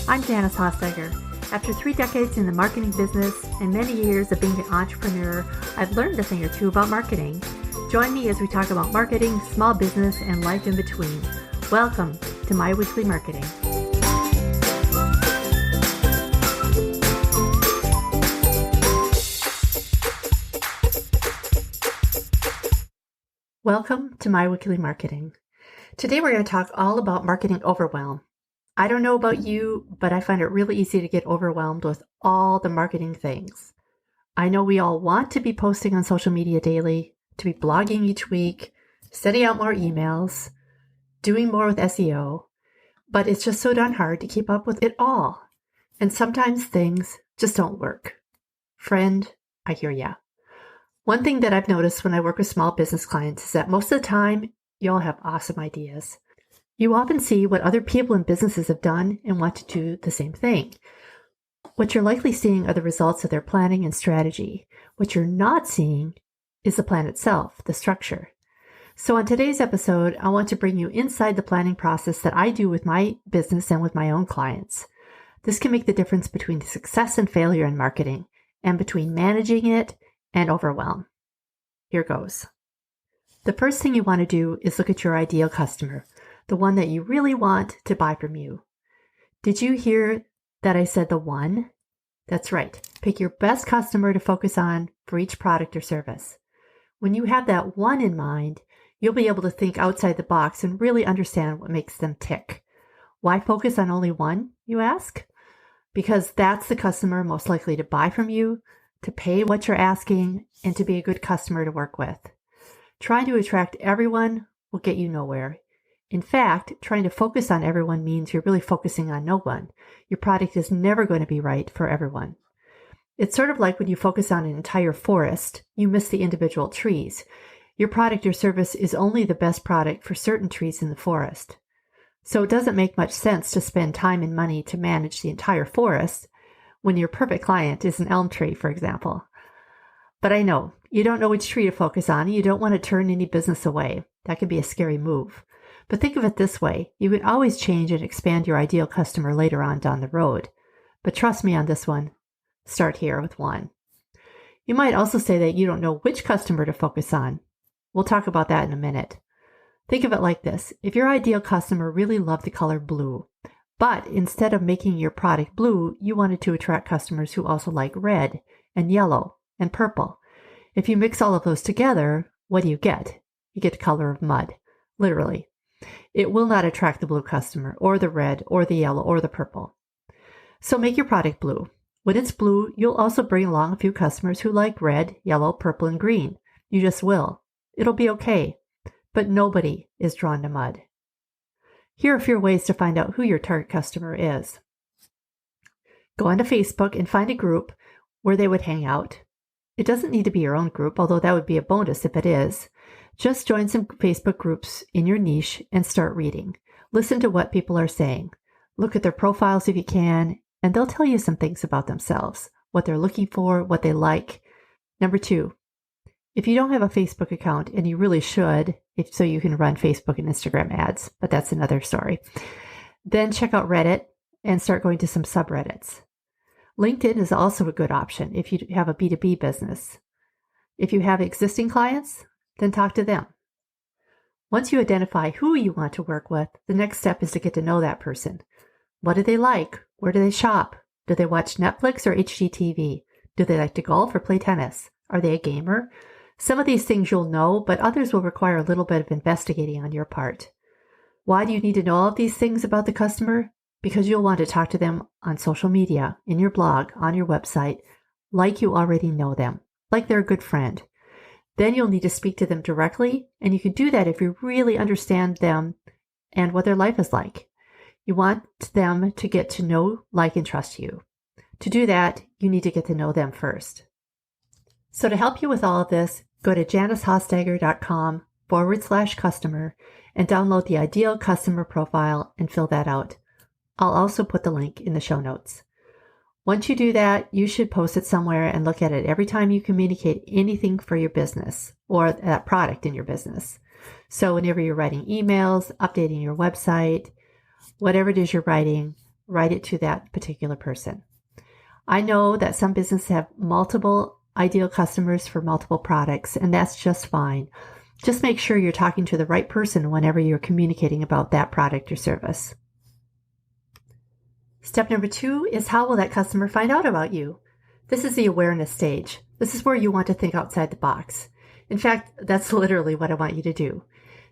I'm Janice Hossteiger. After 3 decades in the marketing business and many years of being an entrepreneur, I've learned a thing or two about marketing. Join me as we talk about marketing, small business, and life in between. Welcome to My Weekly Marketing. Welcome to My Weekly Marketing. Today we're going to talk all about marketing overwhelm. I don't know about you, but I find it really easy to get overwhelmed with all the marketing things. I know we all want to be posting on social media daily, to be blogging each week, sending out more emails, doing more with SEO, but it's just so darn hard to keep up with it all. And sometimes things just don't work. Friend, I hear ya. One thing that I've noticed when I work with small business clients is that most of the time, you all have awesome ideas. You often see what other people and businesses have done and want to do the same thing. What you're likely seeing are the results of their planning and strategy. What you're not seeing is the plan itself, the structure. So on today's episode, I want to bring you inside the planning process that I do with my business and with my own clients. This can make the difference between success and failure in marketing and between managing it and overwhelm. Here goes. The first thing you want to do is look at your ideal customer, the one that you really want to buy from you. Did you hear that I said the one? That's right. Pick your best customer to focus on for each product or service. When you have that one in mind, you'll be able to think outside the box and really understand what makes them tick. Why focus on only one, you ask? Because that's the customer most likely to buy from you, to pay what you're asking, and to be a good customer to work with. Trying to attract everyone will get you nowhere. In fact, trying to focus on everyone means you're really focusing on no one. Your product is never going to be right for everyone. It's sort of like when you focus on an entire forest, you miss the individual trees. Your product or service is only the best product for certain trees in the forest. So it doesn't make much sense to spend time and money to manage the entire forest when your perfect client is an elm tree, for example. But I know, you don't know which tree to focus on, and you don't want to turn any business away. That can be a scary move. But think of it this way. You can always change and expand your ideal customer later on down the road. But trust me on this one. Start here with one. You might also say that you don't know which customer to focus on. We'll talk about that in a minute. Think of it like this. If your ideal customer really loved the color blue, but instead of making your product blue, you wanted to attract customers who also like red and yellow and purple. If you mix all of those together, what do you get? You get the color of mud, literally. It will not attract the blue customer, or the red, or the yellow, or the purple. So make your product blue. When it's blue, you'll also bring along a few customers who like red, yellow, purple, and green. You just will. It'll be okay. But nobody is drawn to mud. Here are a few ways to find out who your target customer is. Go onto Facebook and find a group where they would hang out. It doesn't need to be your own group, although that would be a bonus if it is. Just join some Facebook groups in your niche and start reading. Listen to what people are saying. Look at their profiles if you can, and they'll tell you some things about themselves, what they're looking for, what they like. Number 2, if you don't have a Facebook account, and you really should, so you can run Facebook and Instagram ads, but that's another story, then check out Reddit and start going to some subreddits. LinkedIn is also a good option if you have a B2B business. If you have existing clients, then talk to them. Once you identify who you want to work with, the next step is to get to know that person. What do they like? Where do they shop? Do they watch Netflix or HGTV? Do they like to golf or play tennis? Are they a gamer? Some of these things you'll know, but others will require a little bit of investigating on your part. Why do you need to know all of these things about the customer? Because you'll want to talk to them on social media, in your blog, on your website, like you already know them, like they're a good friend. Then you'll need to speak to them directly, and you can do that if you really understand them and what their life is like. You want them to get to know, like, and trust you. To do that, you need to get to know them first. So to help you with all of this, go to janicehossteiger.com/customer and download the ideal customer profile and fill that out. I'll also put the link in the show notes. Once you do that, you should post it somewhere and look at it every time you communicate anything for your business or that product in your business. So whenever you're writing emails, updating your website, whatever it is you're writing, write it to that particular person. I know that some businesses have multiple ideal customers for multiple products, and that's just fine. Just make sure you're talking to the right person whenever you're communicating about that product or service. Step number 2 is, how will that customer find out about you? This is the awareness stage. This is where you want to think outside the box. In fact, that's literally what I want you to do.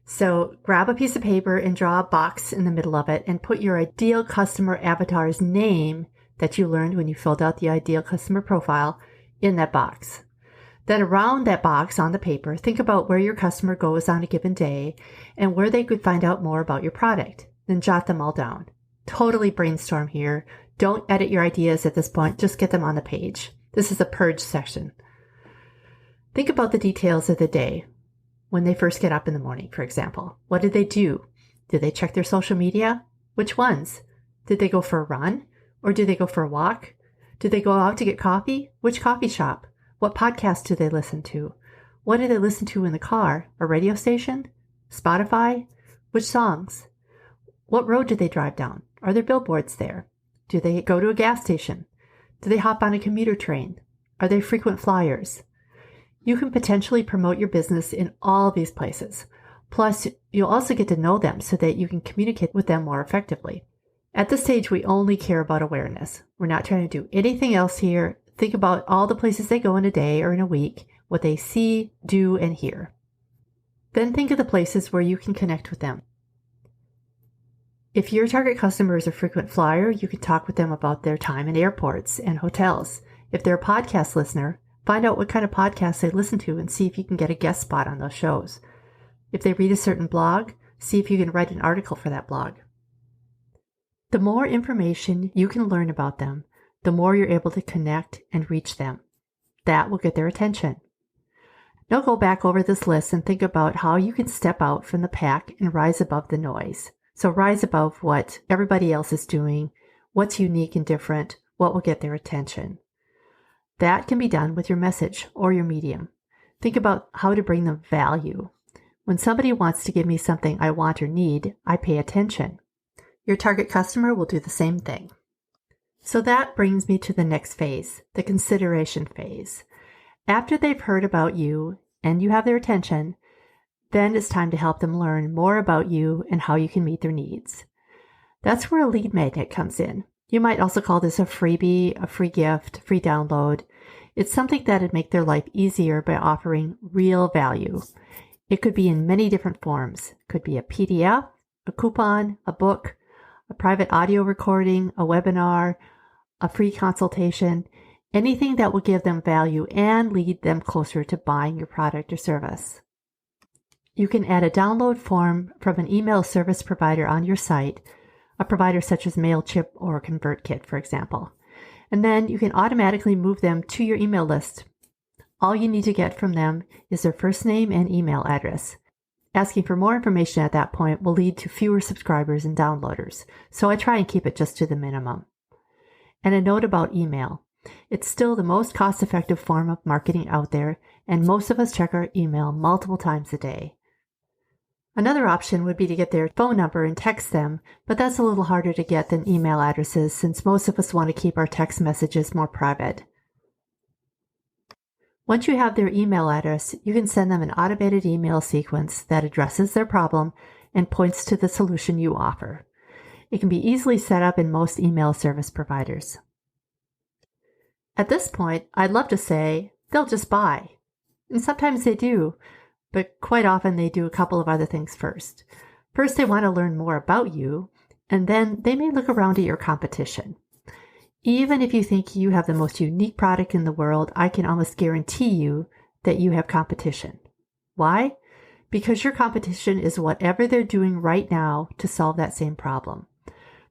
So grab a piece of paper and draw a box in the middle of it and put your ideal customer avatar's name that you learned when you filled out the ideal customer profile in that box. Then around that box on the paper, think about where your customer goes on a given day and where they could find out more about your product. Then jot them all down. Totally brainstorm here. Don't edit your ideas at this point. Just get them on the page. This is a purge session. Think about the details of the day. When they first get up in the morning, for example. What did they do? Did they check their social media? Which ones? Did they go for a run? Or did they go for a walk? Did they go out to get coffee? Which coffee shop? What podcast do they listen to? What do they listen to in the car? A radio station? Spotify? Which songs? What road did they drive down? Are there billboards there? Do they go to a gas station? Do they hop on a commuter train? Are they frequent flyers? You can potentially promote your business in all these places. Plus, you'll also get to know them so that you can communicate with them more effectively. At this stage, we only care about awareness. We're not trying to do anything else here. Think about all the places they go in a day or in a week, what they see, do, and hear. Then think of the places where you can connect with them. If your target customer is a frequent flyer, you can talk with them about their time in airports and hotels. If they're a podcast listener, find out what kind of podcasts they listen to and see if you can get a guest spot on those shows. If they read a certain blog, see if you can write an article for that blog. The more information you can learn about them, the more you're able to connect and reach them. That will get their attention. Now go back over this list and think about how you can step out from the pack and rise above the noise. So rise above what everybody else is doing, what's unique and different, what will get their attention. That can be done with your message or your medium. Think about how to bring them value. When somebody wants to give me something I want or need, I pay attention. Your target customer will do the same thing. So that brings me to the next phase, the consideration phase. After they've heard about you and you have their attention, then it's time to help them learn more about you and how you can meet their needs. That's where a lead magnet comes in. You might also call this a freebie, a free gift, free download. It's something that would make their life easier by offering real value. It could be in many different forms. It could be a PDF, a coupon, a book, a private audio recording, a webinar, a free consultation, anything that will give them value and lead them closer to buying your product or service. You can add a download form from an email service provider on your site, a provider such as MailChimp or ConvertKit, for example. And then you can automatically move them to your email list. All you need to get from them is their first name and email address. Asking for more information at that point will lead to fewer subscribers and downloaders, so I try and keep it just to the minimum. And a note about email. It's still the most cost-effective form of marketing out there, and most of us check our email multiple times a day. Another option would be to get their phone number and text them, but that's a little harder to get than email addresses since most of us want to keep our text messages more private. Once you have their email address, you can send them an automated email sequence that addresses their problem and points to the solution you offer. It can be easily set up in most email service providers. At this point, I'd love to say they'll just buy. And sometimes they do, but quite often they do a couple of other things first. First, they want to learn more about you, and then they may look around at your competition. Even if you think you have the most unique product in the world, I can almost guarantee you that you have competition. Why? Because your competition is whatever they're doing right now to solve that same problem.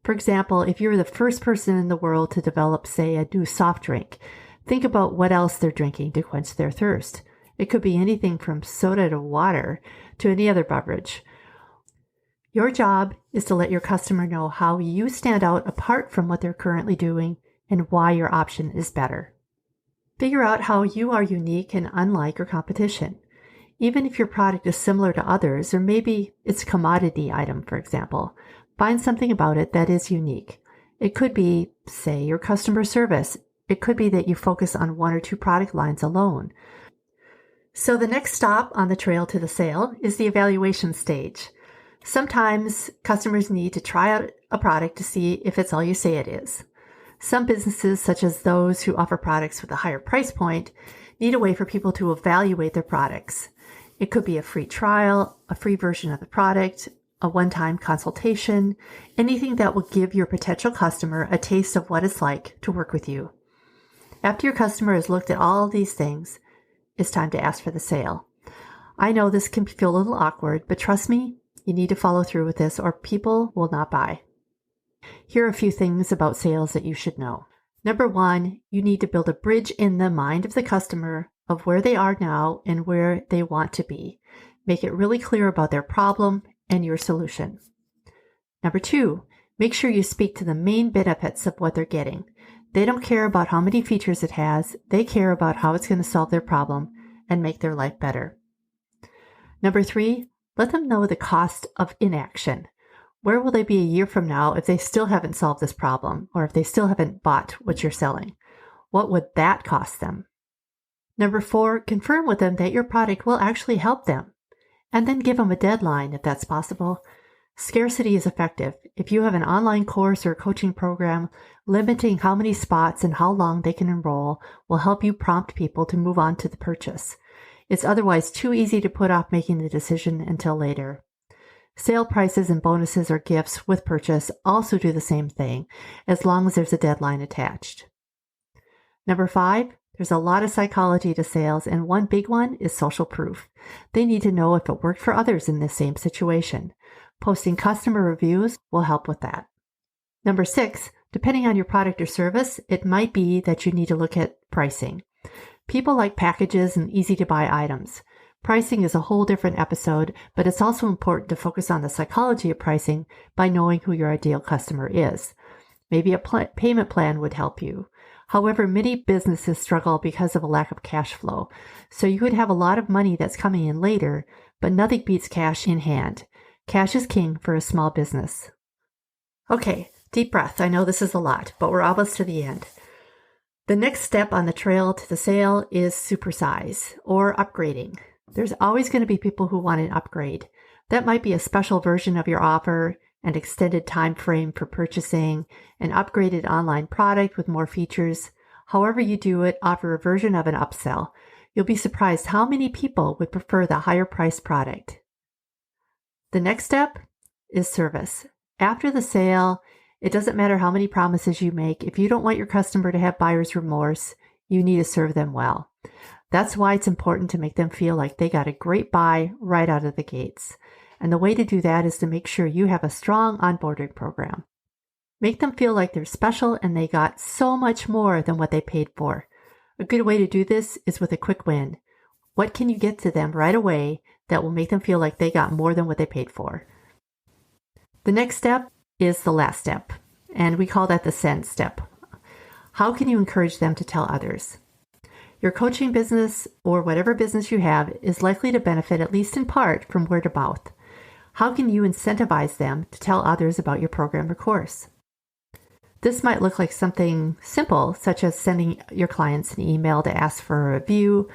For example, if you're the first person in the world to develop, say, a new soft drink, think about what else they're drinking to quench their thirst. It could be anything from soda to water to any other beverage. Your job is to let your customer know how you stand out apart from what they're currently doing and why your option is better. Figure out how you are unique and unlike your competition. Even if your product is similar to others, or maybe it's a commodity item, for example, find something about it that is unique. It could be, say, your customer service. It could be that you focus on 1 or 2 product lines alone. So the next stop on the trail to the sale is the evaluation stage. Sometimes customers need to try out a product to see if it's all you say it is. Some businesses, such as those who offer products with a higher price point, need a way for people to evaluate their products. It could be a free trial, a free version of the product, a one-time consultation, anything that will give your potential customer a taste of what it's like to work with you. After your customer has looked at all these things, it's time to ask for the sale. I know this can feel a little awkward, but trust me, you need to follow through with this or people will not buy. Here are a few things about sales that you should know. Number 1, you need to build a bridge in the mind of the customer of where they are now and where they want to be. Make it really clear about their problem and your solution. Number 2, make sure you speak to the main benefits of what they're getting. They don't care about how many features it has. They care about how it's going to solve their problem and make their life better. Number 3, let them know the cost of inaction. Where will they be a year from now if they still haven't solved this problem or if they still haven't bought what you're selling? What would that cost them? Number 4, confirm with them that your product will actually help them. And then give them a deadline if that's possible. Scarcity is effective. If you have an online course or coaching program, limiting how many spots and how long they can enroll will help you prompt people to move on to the purchase. It's otherwise too easy to put off making the decision until later. Sale prices and bonuses or gifts with purchase also do the same thing, as long as there's a deadline attached. Number 5, there's a lot of psychology to sales, and one big one is social proof. They need to know if it worked for others in this same situation. Posting customer reviews will help with that. Number 6, depending on your product or service, it might be that you need to look at pricing. People like packages and easy-to-buy items. Pricing is a whole different episode, but it's also important to focus on the psychology of pricing by knowing who your ideal customer is. Maybe a payment plan would help you. However, many businesses struggle because of a lack of cash flow. So you could have a lot of money that's coming in later, but nothing beats cash in hand. Cash is king for a small business. Okay, deep breath. I know this is a lot, but we're almost to the end. The next step on the trail to the sale is supersize or upgrading. There's always going to be people who want an upgrade. That might be a special version of your offer, an extended time frame for purchasing, an upgraded online product with more features. However you do it, offer a version of an upsell. You'll be surprised how many people would prefer the higher priced product. The next step is service. After the sale, it doesn't matter how many promises you make. If you don't want your customer to have buyer's remorse, you need to serve them well. That's why it's important to make them feel like they got a great buy right out of the gates. And the way to do that is to make sure you have a strong onboarding program. Make them feel like they're special and they got so much more than what they paid for. A good way to do this is with a quick win. What can you get to them right away that will make them feel like they got more than what they paid for? The next step is the last step, and we call that the send step. How can you encourage them to tell others? Your coaching business or whatever business you have is likely to benefit at least in part from word of mouth. How can you incentivize them to tell others about your program or course? This might look like something simple, such as sending your clients an email to ask for a review,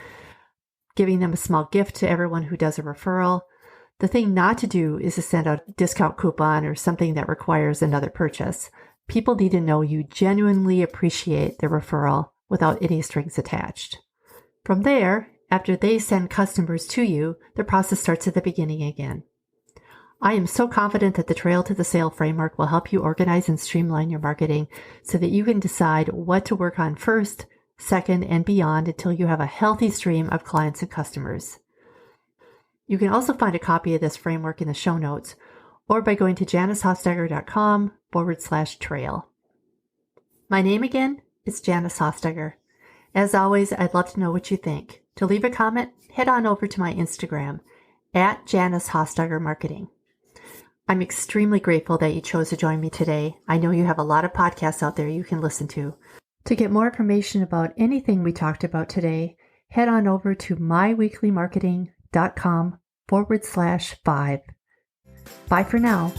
giving them a small gift to everyone who does a referral. The thing not to do is to send out a discount coupon or something that requires another purchase. People need to know you genuinely appreciate the referral without any strings attached. From there, after they send customers to you, the process starts at the beginning again. I am so confident that the Trail to the Sale framework will help you organize and streamline your marketing so that you can decide what to work on first, second, and beyond until you have a healthy stream of clients and customers. You can also find a copy of this framework in the show notes or by going to JaniceHofsteiger.com/trail. My name again is Janice Hofsteiger. As always, I'd love to know what you think. To leave a comment, head on over to my Instagram at Janice Hofsteiger Marketing. I'm extremely grateful that you chose to join me today. I know you have a lot of podcasts out there you can listen to. To get more information about anything we talked about today, head on over to myweeklymarketing.com/5. Bye for now.